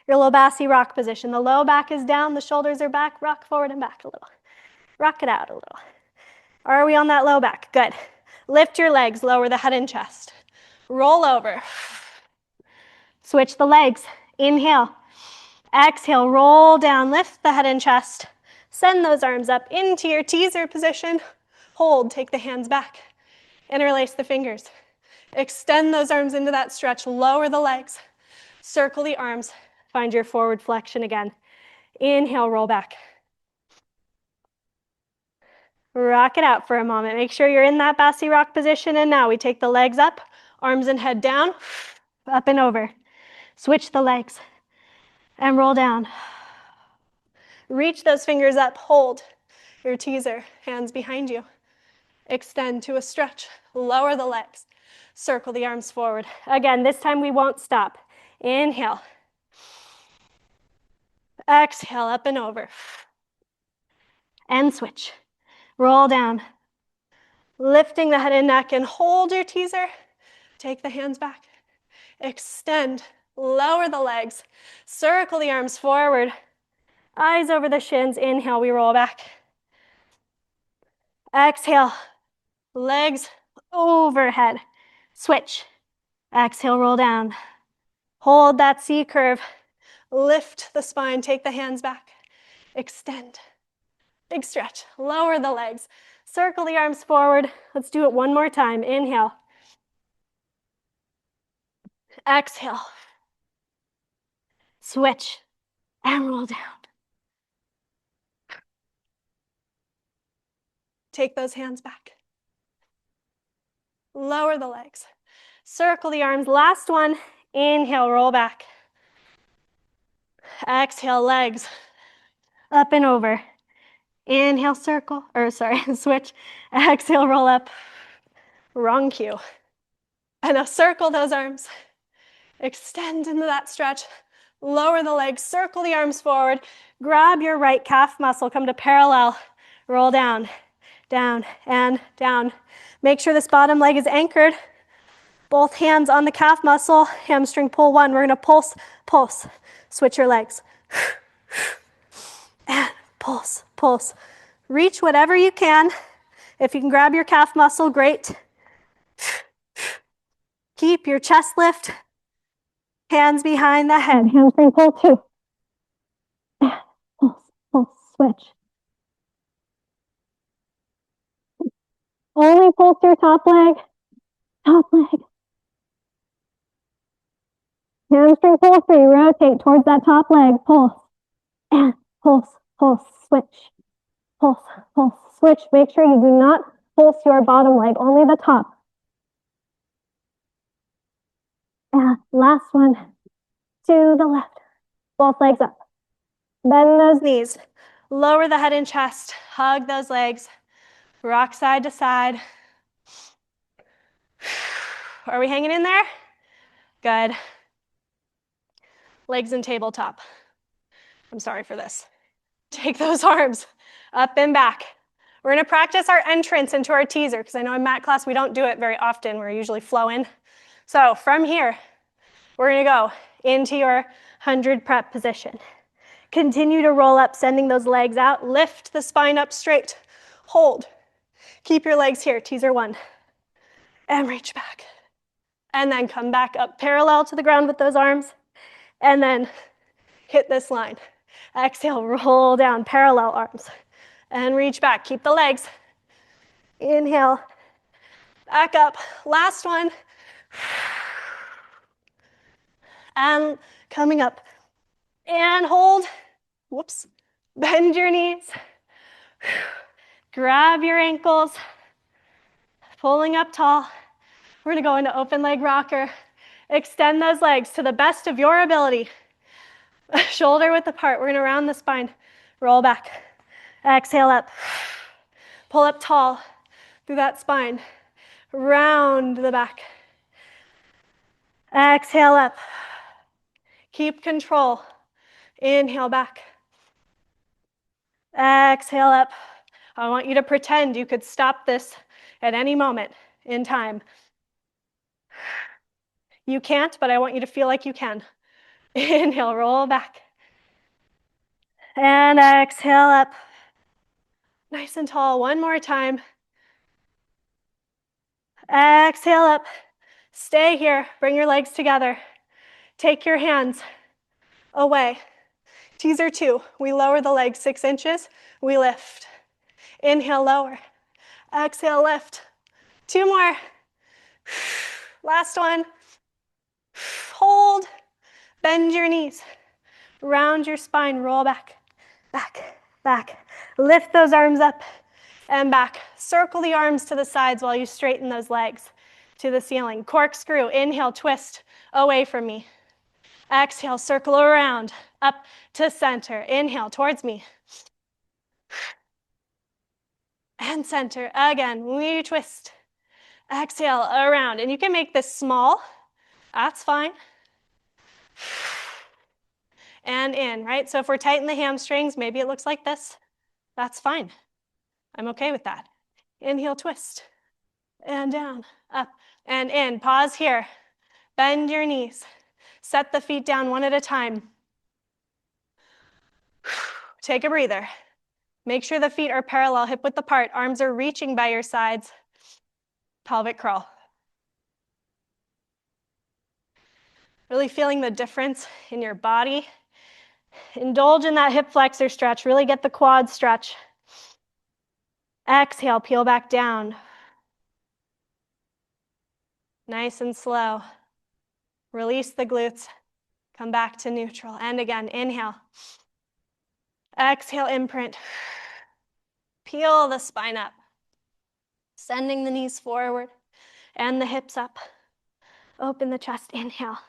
your low BASI rock position. The low back is down, the shoulders are back. Rock forward and back a little. Rock it out a little. Are we on that low back? Good. Lift your legs, lower the head and chest. Roll over. Switch the legs. Inhale. Exhale, roll down, lift the head and chest. Send those arms up into your teaser position. Hold, take the hands back. Interlace the fingers. Extend those arms into that stretch, lower the legs. Circle the arms, find your forward flexion again. Inhale, roll back. Rock it out for a moment. Make sure you're in that BASI rock position, and now we take the legs up, arms and head down, up and over. Switch the legs and roll down. Reach those fingers up, hold your teaser, hands behind you. Extend to a stretch, lower the legs, circle the arms forward. Again, this time we won't stop. Inhale. Exhale, up and over. And switch. Roll down. Lifting the head and neck and hold your teaser. Take the hands back. Extend, lower the legs, circle the arms forward. Eyes over the shins. Inhale, we roll back. Exhale, legs overhead. Switch. Exhale, roll down. Hold that C curve. Lift the spine, take the hands back. Extend. Big stretch. Lower the legs. Circle the arms forward. Let's do it one more time. Inhale. Exhale. Switch and roll down. Take those hands back. Lower the legs. Circle the arms. Last one. Inhale, roll back. Exhale, legs up and over. Inhale, circle, switch. Exhale, roll up. Wrong cue. And now circle those arms. Extend into that stretch. Lower the legs, circle the arms forward. Grab your right calf muscle, come to parallel. Roll down, down, and down. Make sure this bottom leg is anchored. Both hands on the calf muscle, hamstring pull one. We're gonna pulse, pulse. Switch your legs. And pulse, pulse. Reach whatever you can. If you can grab your calf muscle, great. Keep your chest lift. Hands behind the head. Hamstring pull two. Pulse, pulse, switch. Only pulse your top leg. Top leg. Hamstring pull three. Rotate towards that top leg. Pulse. And pulse, pulse, switch. Pulse, pulse, switch. Make sure you do not pulse your bottom leg, only the top. And last one, to the left. Both legs up. Bend those knees. Lower the head and chest. Hug those legs. Rock side to side. Are we hanging in there? Good. Legs in tabletop. I'm sorry for this. Take those arms up and back. We're gonna practice our entrance into our teaser, because I know in mat class we don't do it very often. We're usually flowing. So from here, we're gonna go into your 100 prep position. Continue to roll up, sending those legs out. Lift the spine up straight. Hold. Keep your legs here, teaser one. And reach back. And then come back up parallel to the ground with those arms. And then hit this line. Exhale, roll down, parallel arms. And reach back, keep the legs. Inhale, back up. Last one. And coming up. And hold. Whoops. Bend your knees. Grab your ankles. Pulling up tall. We're gonna go into open leg rocker. Extend those legs to the best of your ability. Shoulder width apart. We're gonna round the spine. Roll back. Exhale up. Pull up tall through that spine. Round the back. Exhale up. Keep control. Inhale back. Exhale up. I want you to pretend you could stop this at any moment in time. You can't, but I want you to feel like you can. Inhale, roll back. And exhale up. Nice and tall. One more time. Exhale up. Stay here. Bring your legs together. Take your hands away. Teaser 2. We lower the legs 6 inches. We lift. Inhale, lower. Exhale, lift. 2 more. Last one. Hold. Bend your knees. Round your spine. Roll back. Back. Back. Lift those arms up and back. Circle the arms to the sides while you straighten those legs to the ceiling. Corkscrew. Inhale, twist away from me. Exhale, circle around, up to center. Inhale, towards me. And center. Again, we twist. Exhale, around. And you can make this small. That's fine. And in, right? So if we're tight in the hamstrings, maybe it looks like this. That's fine. I'm okay with that. Inhale, twist. And down, up, and in. Pause here. Bend your knees. Set the feet down one at a time. Take a breather. Make sure the feet are parallel, hip width apart. Arms are reaching by your sides. Pelvic curl. Really feeling the difference in your body. Indulge in that hip flexor stretch. Really get the quad stretch. Exhale, peel back down. Nice and slow. Release the glutes. Come back to neutral. And again, inhale. Exhale, imprint. Peel the spine up. Sending the knees forward and the hips up. Open the chest, inhale.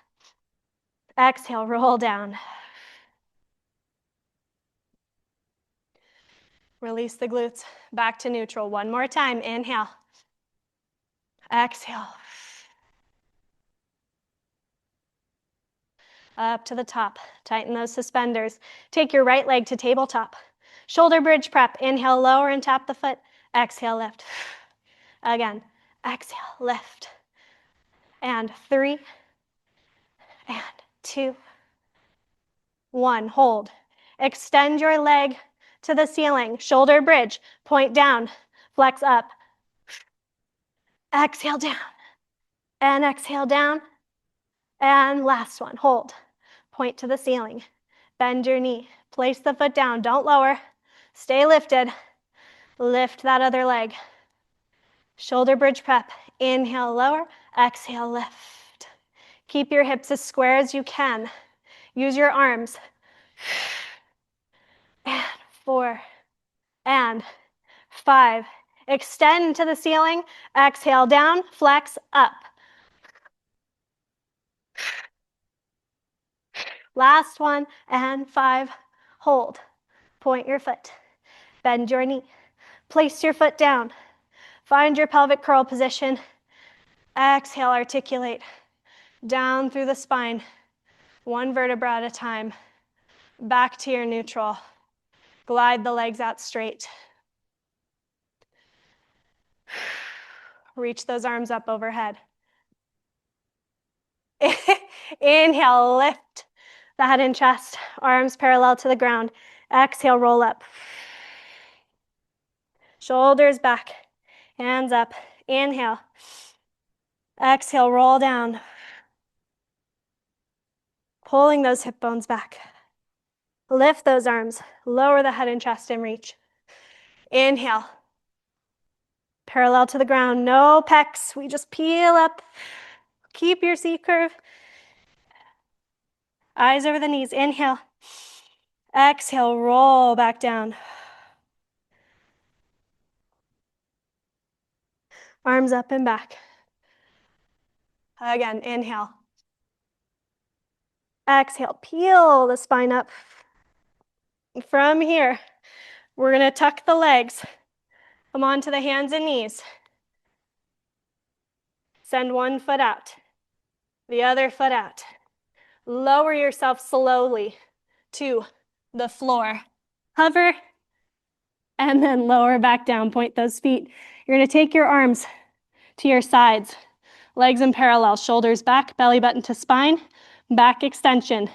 Exhale, roll down. Release the glutes, back to neutral. One more time, inhale. Exhale. Up to the top, tighten those suspenders. Take your right leg to tabletop. Shoulder bridge prep, inhale, lower and tap the foot. Exhale, lift. Again, exhale, lift. And 3, and 2, 1, hold. Extend your leg to the ceiling, shoulder bridge, point down, flex up. Exhale down, and exhale down. And last one, hold. Point to the ceiling, bend your knee, place the foot down, don't lower, stay lifted. Lift that other leg. Shoulder bridge prep, inhale, lower, exhale, lift. Keep your hips as square as you can. Use your arms. And 4, and 5. Extend to the ceiling, exhale down, flex up. Last one, and 5, hold. Point your foot, bend your knee, place your foot down, find your pelvic curl position. Exhale, articulate, down through the spine, one vertebra at a time, back to your neutral. Glide the legs out straight. Reach those arms up overhead. Inhale, lift the head and chest, arms parallel to the ground. Exhale, roll up. Shoulders back, hands up. Inhale. Exhale, roll down. Pulling those hip bones back. Lift those arms, lower the head and chest and reach. Inhale. Parallel to the ground, no pecs. We just peel up. Keep your C curve. Eyes over the knees. Inhale. Exhale, roll back down. Arms up and back. Again, inhale. Exhale, peel the spine up. From here, we're gonna tuck the legs. Come onto the hands and knees. Send one foot out, the other foot out. Lower yourself slowly to the floor. Hover, and then lower back down. Point those feet. You're gonna take your arms to your sides. Legs in parallel, shoulders back, belly button to spine, back extension.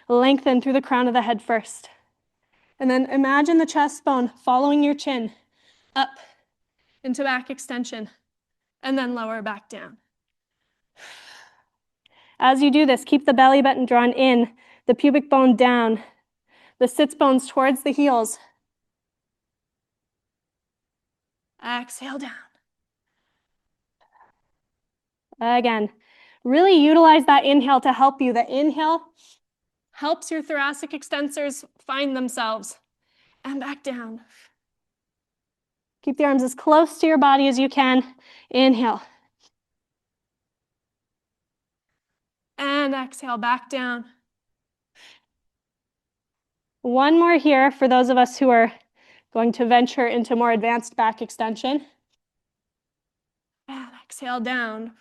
Lengthen through the crown of the head first. And then imagine the chest bone following your chin up into back extension, and then lower back down. As you do this, keep the belly button drawn in, the pubic bone down, the sits bones towards the heels. Exhale down. Again, really utilize that inhale to help you. The inhale helps your thoracic extensors find themselves. And back down. Keep the arms as close to your body as you can. Inhale. And exhale, back down. One more here for those of us who are going to venture into more advanced back extension. And exhale down.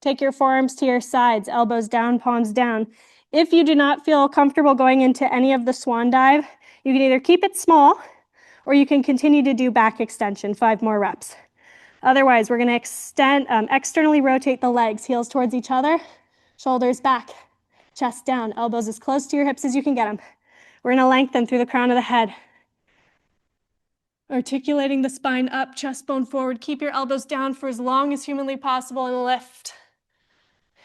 Take your forearms to your sides, elbows down, palms down. If you do not feel comfortable going into any of the swan dive, you can either keep it small or you can continue to do back extension, 5 more reps. Otherwise, we're going to externally rotate the legs, heels towards each other, shoulders back, chest down, elbows as close to your hips as you can get them. We're going to lengthen through the crown of the head. Articulating the spine up, chest bone forward. Keep your elbows down for as long as humanly possible and lift.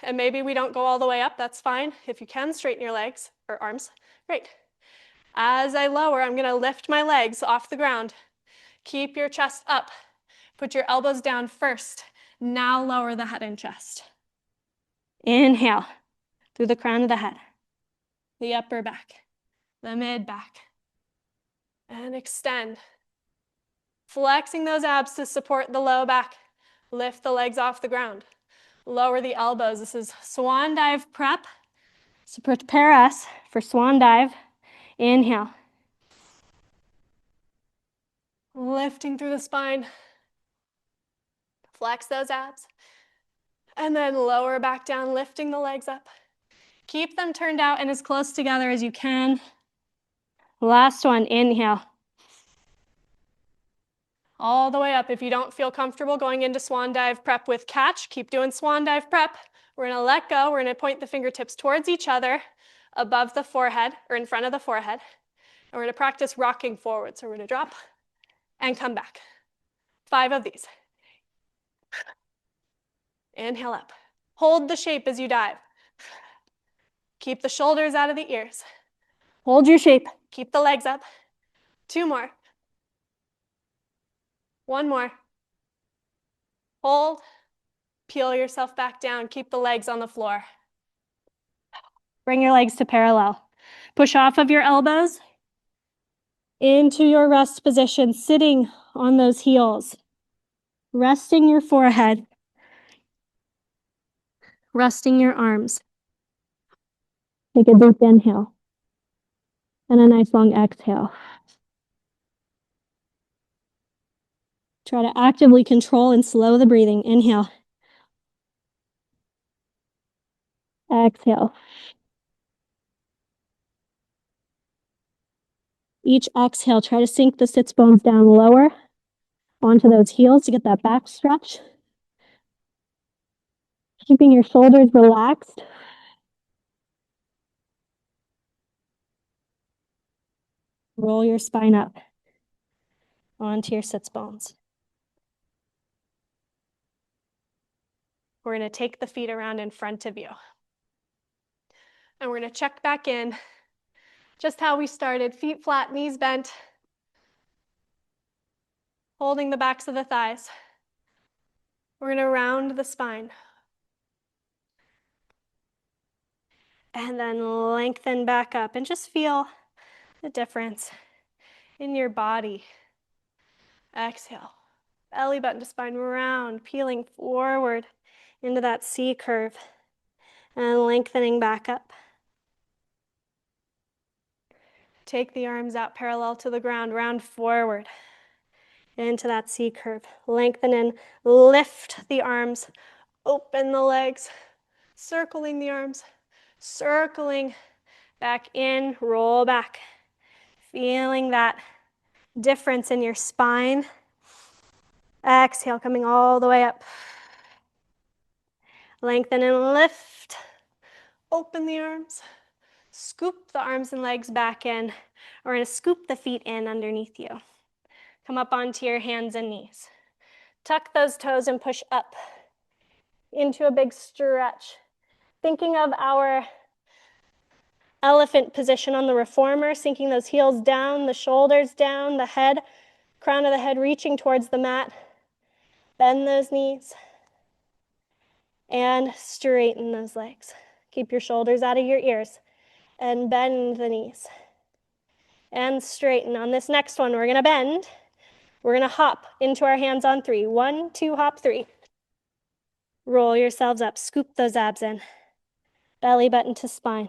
And maybe we don't go all the way up, that's fine. If you can, straighten your legs or arms. Great. As I lower, I'm going to lift my legs off the ground. Keep your chest up. Put your elbows down first. Now lower the head and chest. Inhale through the crown of the head, the upper back, the mid back, and extend. Flexing those abs to support the low back. Lift the legs off the ground. Lower the elbows. This is swan dive prep. So prepare us for swan dive. Inhale. Lifting through the spine. Flex those abs. And then lower back down, lifting the legs up. Keep them turned out and as close together as you can. Last one, inhale. All the way up. If you don't feel comfortable going into swan dive prep with catch, keep doing swan dive prep. We're going to let go. We're going to point the fingertips towards each other, above the forehead or in front of the forehead. And we're going to practice rocking forward. So we're going to drop and come back. 5 of these. Inhale up. Hold the shape as you dive. Keep the shoulders out of the ears. Hold your shape. Keep the legs up. 2 more. 1 more. Hold. Peel yourself back down. Keep the legs on the floor. Bring your legs to parallel. Push off of your elbows into your rest position, sitting on those heels. Resting your forehead. Resting your arms. Take a deep inhale. And a nice long exhale. Try to actively control and slow the breathing. Inhale. Exhale. Each exhale, try to sink the sits bones down lower onto those heels to get that back stretch. Keeping your shoulders relaxed. Roll your spine up onto your sits bones. We're going to take the feet around in front of you. And we're going to check back in just how we started. Feet flat, knees bent. Holding the backs of the thighs. We're going to round the spine. And then lengthen back up and just feel the difference in your body. Exhale. Belly button to spine, round, peeling forward into that C curve and lengthening back up. Take the arms out parallel to the ground, round forward into that C curve. Lengthen in, lift the arms, open the legs, circling the arms, circling back in, roll back. Feeling that difference in your spine. Exhale, coming all the way up. Lengthen and lift. Open the arms. Scoop the arms and legs back in. We're going to scoop the feet in underneath you. Come up onto your hands and knees. Tuck those toes and push up into a big stretch. Thinking of our elephant position on the reformer, sinking those heels down, the shoulders down, the head, crown of the head reaching towards the mat. Bend those knees and straighten those legs. Keep your shoulders out of your ears and bend the knees and straighten. On this next one, we're going to bend. We're going to hop into our hands on 3. 1, 2, hop, 3. Roll yourselves up. Scoop those abs in. Belly button to spine.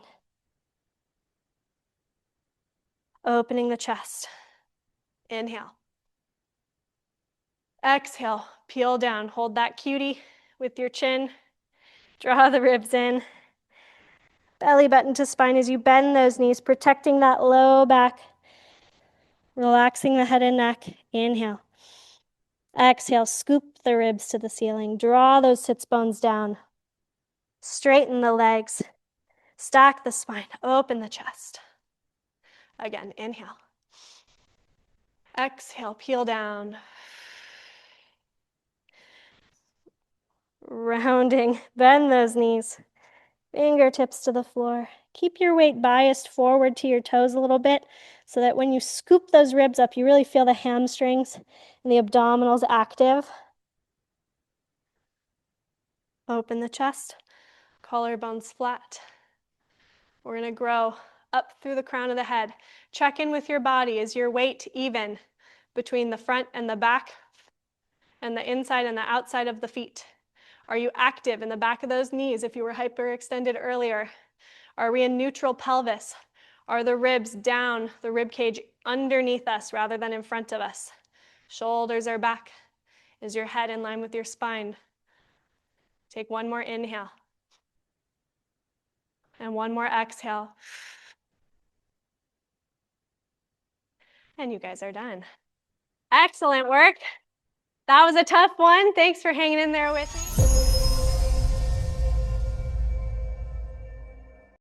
Opening the chest. Inhale. Exhale. Peel down. Hold that cutie with your chin. Draw the ribs in. Belly button to spine as you bend those knees, protecting that low back. Relaxing the head and neck. Inhale. Exhale, scoop the ribs to the ceiling. Draw those sits bones down. Straighten the legs. Stack the spine. Open the chest. Again, inhale. Exhale, peel down. Rounding. Bend those knees. Fingertips to the floor. Keep your weight biased forward to your toes a little bit so that when you scoop those ribs up, you really feel the hamstrings and the abdominals active. Open the chest, collarbones flat. We're going to grow up through the crown of the head. Check in with your body. Is your weight even between the front and the back and the inside and the outside of the feet? Are you active in the back of those knees if you were hyperextended earlier? Are we in neutral pelvis? Are the ribs down, the rib cage underneath us rather than in front of us? Shoulders are back. Is your head in line with your spine? Take one more inhale. And one more exhale. And you guys are done. Excellent work. That was a tough one. Thanks for hanging in there with me.